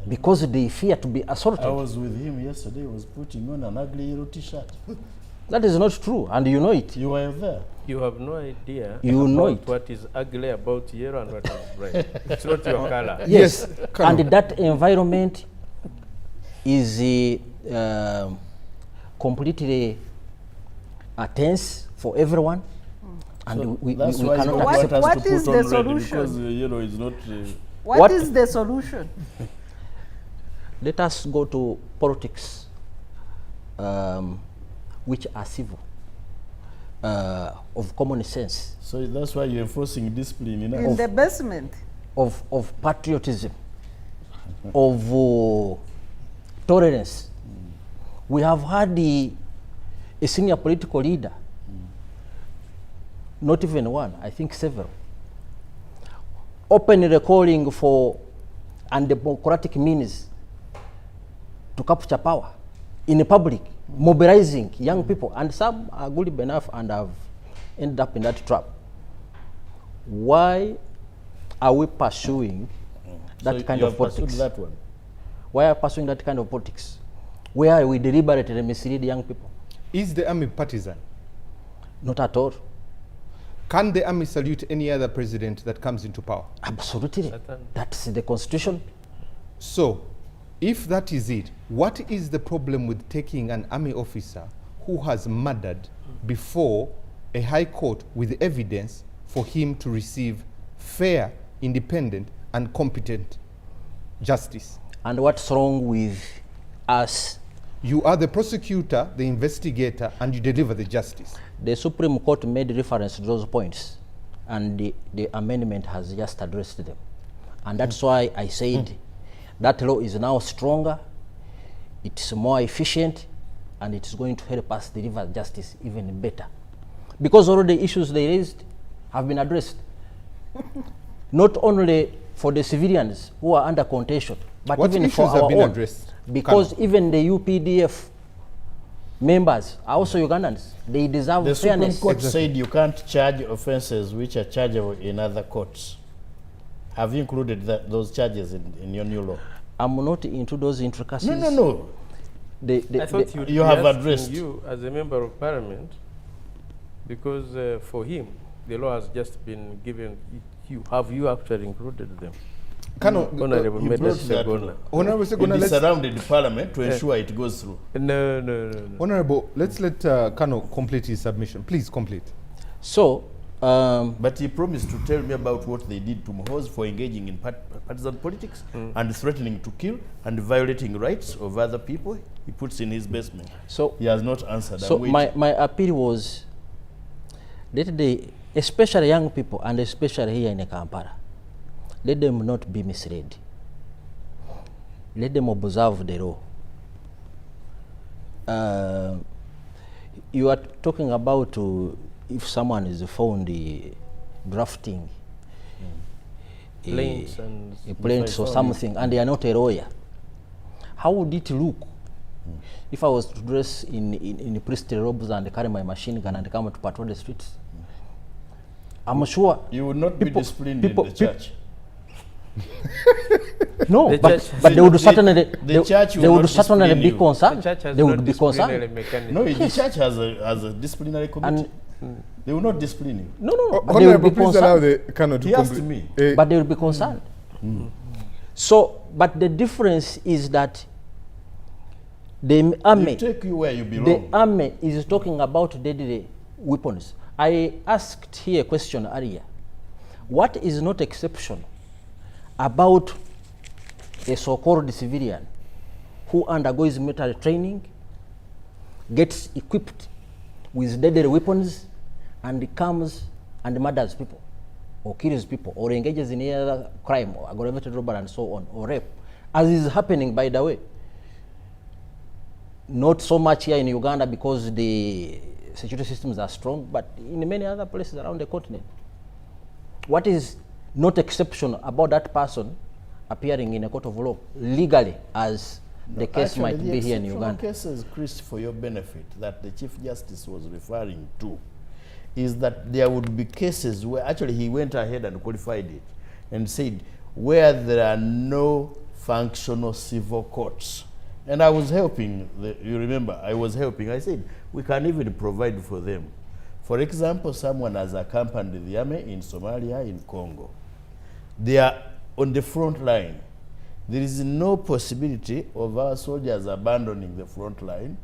because they fear to be assaulted. I was with him yesterday. He was putting on an ugly yellow T-shirt. That is not true, and you know it. You were there. You have no idea what is ugly about yellow and what is bright. It's not your color. Yes, and that environment is completely tense for everyone. And So we that's we why cannot you accept. want us What to is put the on red solution? because yellow is not. What is the solution? Let us go to politics, which are civil, of common sense, So that's why you're enforcing discipline In the basement. of patriotism, of tolerance. We have had a senior political leader, not even one, I think several, openly calling for undemocratic means to capture power in public, mobilizing young people, and some are good enough and have ended up in that trap. Why are we pursuing that kind of politics? That one. Why are we pursuing that kind of politics? Where we deliberately mislead young people? Is the army partisan? Not at all. Can the army salute any other president that comes into power? Absolutely. That's the constitution. So, if that is it, what is the problem with taking an army officer who has murdered before a high court with evidence for him to receive fair, independent, and competent justice? And what's wrong with us? You are the prosecutor, the investigator, and you deliver the justice. The Supreme Court made reference to those points, and the amendment has just addressed them. And that's why I said that law is now stronger, it's more efficient, and it's going to help us deliver justice even better. Because all the issues they raised have been addressed. Not only for the civilians who are under contention, but What even issues for have our been own. addressed? Because even the UPDF members are also Ugandans. They deserve The Supreme fairness. Court said you can't charge offenses which are chargeable in other courts. Have you included those charges in your new law? I'm not into those intricacies. No. I thought you have addressed. You as a member of parliament, because for him, the law has just been given. Have you actually included them? Honorable You Medal brought that Ssegona. Honorable Ssegona, It let's, surrounded the parliament to ensure it goes through. No. Honorable, let's let Kano complete his submission. Please complete. So, But he promised to tell me about what they did to Mohoz for engaging in partisan politics and threatening to kill and violating rights of other people. He puts in his basement. so, He has not answered. so I'm waiting. my appeal was, let the, especially young people, and especially here in Kampala, let them not be misled. Let them observe the law. You are talking about if someone is found drafting Plaints and a plaints or something, and they are not a lawyer. How would it look if I was to dress in priestly robes and carry my machine gun and come to patrol the streets? I'm sure You would not be disciplined in the church. No, The but church- they would certainly the church will they would not certainly discipline be you. concerned. The church has They no would be disciplinary concerned. mechanism. No, the church has a disciplinary committee. They will not discipline you. No, but they would Honorable, be please allow concerned. the Kano to He asked complete. me. But they will be concerned. So, but the difference is that the army, They take you where you the belong. army is talking about deadly weapons. I asked here a question earlier. What is not exceptional about a so-called civilian who undergoes military training, gets equipped with deadly weapons, and comes and murders people, or kills people, or engages in any other crime, or aggravated robbery and so on, or rape, as is happening, by the way. Not so much here in Uganda because the security systems are strong, but in many other places around the continent. What is not exceptional about that person appearing in a court of law legally, as the case Actually, might the be here in exceptional Uganda? cases, Chris, for your benefit, that the Chief Justice was referring to, is that there would be cases where actually he went ahead and qualified it and said where there are no functional civil courts. And I was helping, you remember, I was helping. I said, we can even provide for them. For example, someone has accompanied the army in Somalia, in Congo. They are on the front line. There is no possibility of our soldiers abandoning the front line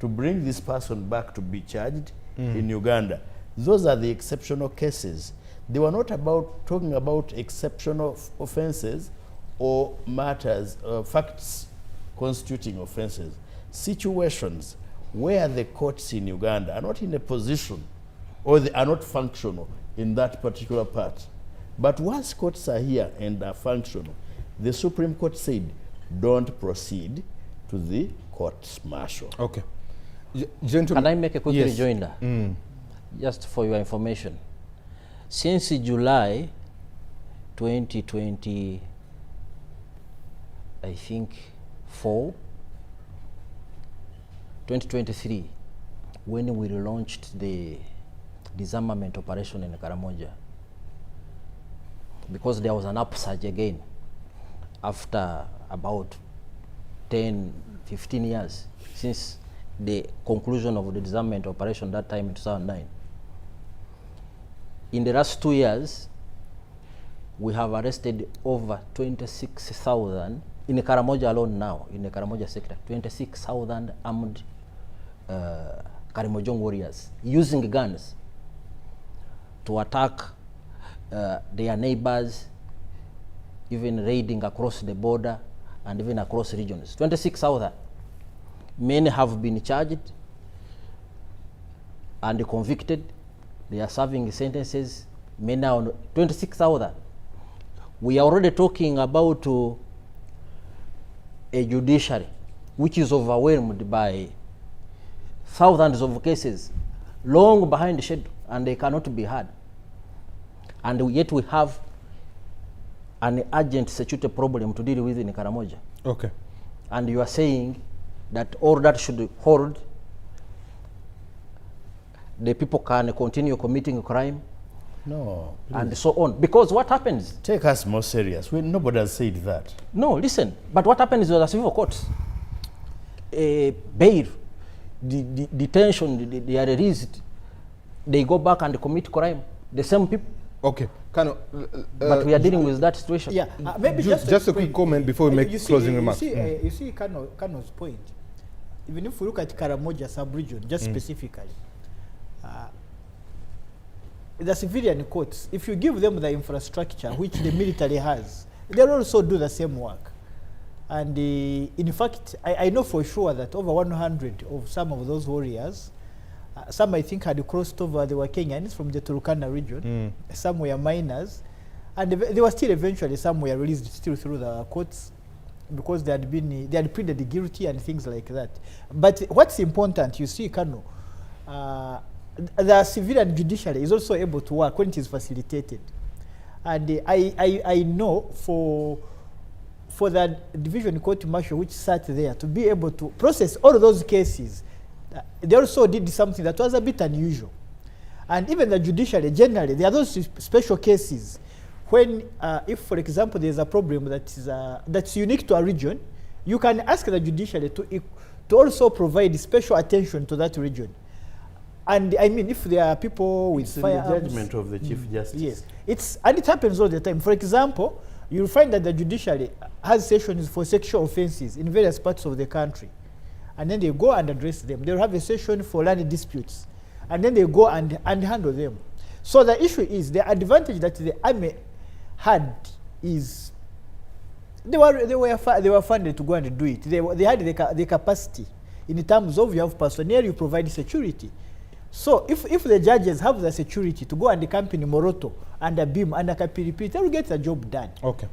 to bring this person back to be charged in Uganda. Those are the exceptional cases. They were not about talking about exceptional offenses or matters, facts constituting offenses. Situations where the courts in Uganda are not in a position or they are not functional in that particular part. But once courts are here and are functional, the Supreme Court said, don't proceed to the court-martial. Okay. Gentlemen. Can I make a quick Yes. rejoinder? Just for your information. Since July 2020, I think 2023, when we launched the disarmament operation in Karamoja, because there was an upsurge again after about 10, 15 years since the conclusion of the disarmament operation that time in 2009. In the last 2 years, we have arrested over 26,000 in Karamoja alone now, in the Karamoja sector, 26,000 armed Karimojong warriors using guns to attack their neighbors, even raiding across the border and even across regions. 26,000. Many have been charged and convicted. They are serving sentences. Many are on 26,000. We are already talking about a judiciary which is overwhelmed by thousands of cases long behind the schedule, and they cannot be heard. And yet we have an urgent security problem to deal with in Karamoja. Okay. And you are saying that all that should hold, the people can continue committing crime No, and so on. Because what happens? take us more serious. Nobody has said that. No, listen. But what happens with the civil courts? Bail, detention, they are released. They go back and commit crime. The same people. Okay. But we are dealing with that situation. Yeah, maybe just a quick comment before we make closing remarks. You see Kano's point. Even if we look at Karamoja sub-region, just specifically, the civilian courts, if you give them the infrastructure which the military has, they'll also do the same work. And in fact, I know for sure that over 100 of some of those warriors, some I think had crossed over, they were Kenyans from the Turkana region, some were minors, and they were still eventually, some were released still through the courts because they had pleaded guilty and things like that. But what's important, you see, Kano, the civilian judiciary is also able to work when it is facilitated. And I know for the division court martial which sat there to be able to process all of those cases, they also did something that was a bit unusual. And even the judiciary generally, there are those special cases when, if for example there's a problem that's unique to a region, you can ask the judiciary to also provide special attention to that region. And I mean, if there are people with firearms, the judgment of the Chief Justice. Yes, and it happens all the time. For example, you'll find that the judiciary has sessions for sexual offenses in various parts of the country. And then they go and address them. They'll have a session for land disputes. And then they go and handle them. So the issue is, the advantage that the army had is they were funded to go and do it. They had the capacity. In terms of, you have personnel, you provide security. So if the judges have the security to go and camp in Moroto and Abim and Kapiripiti, they will get the job done. Okay.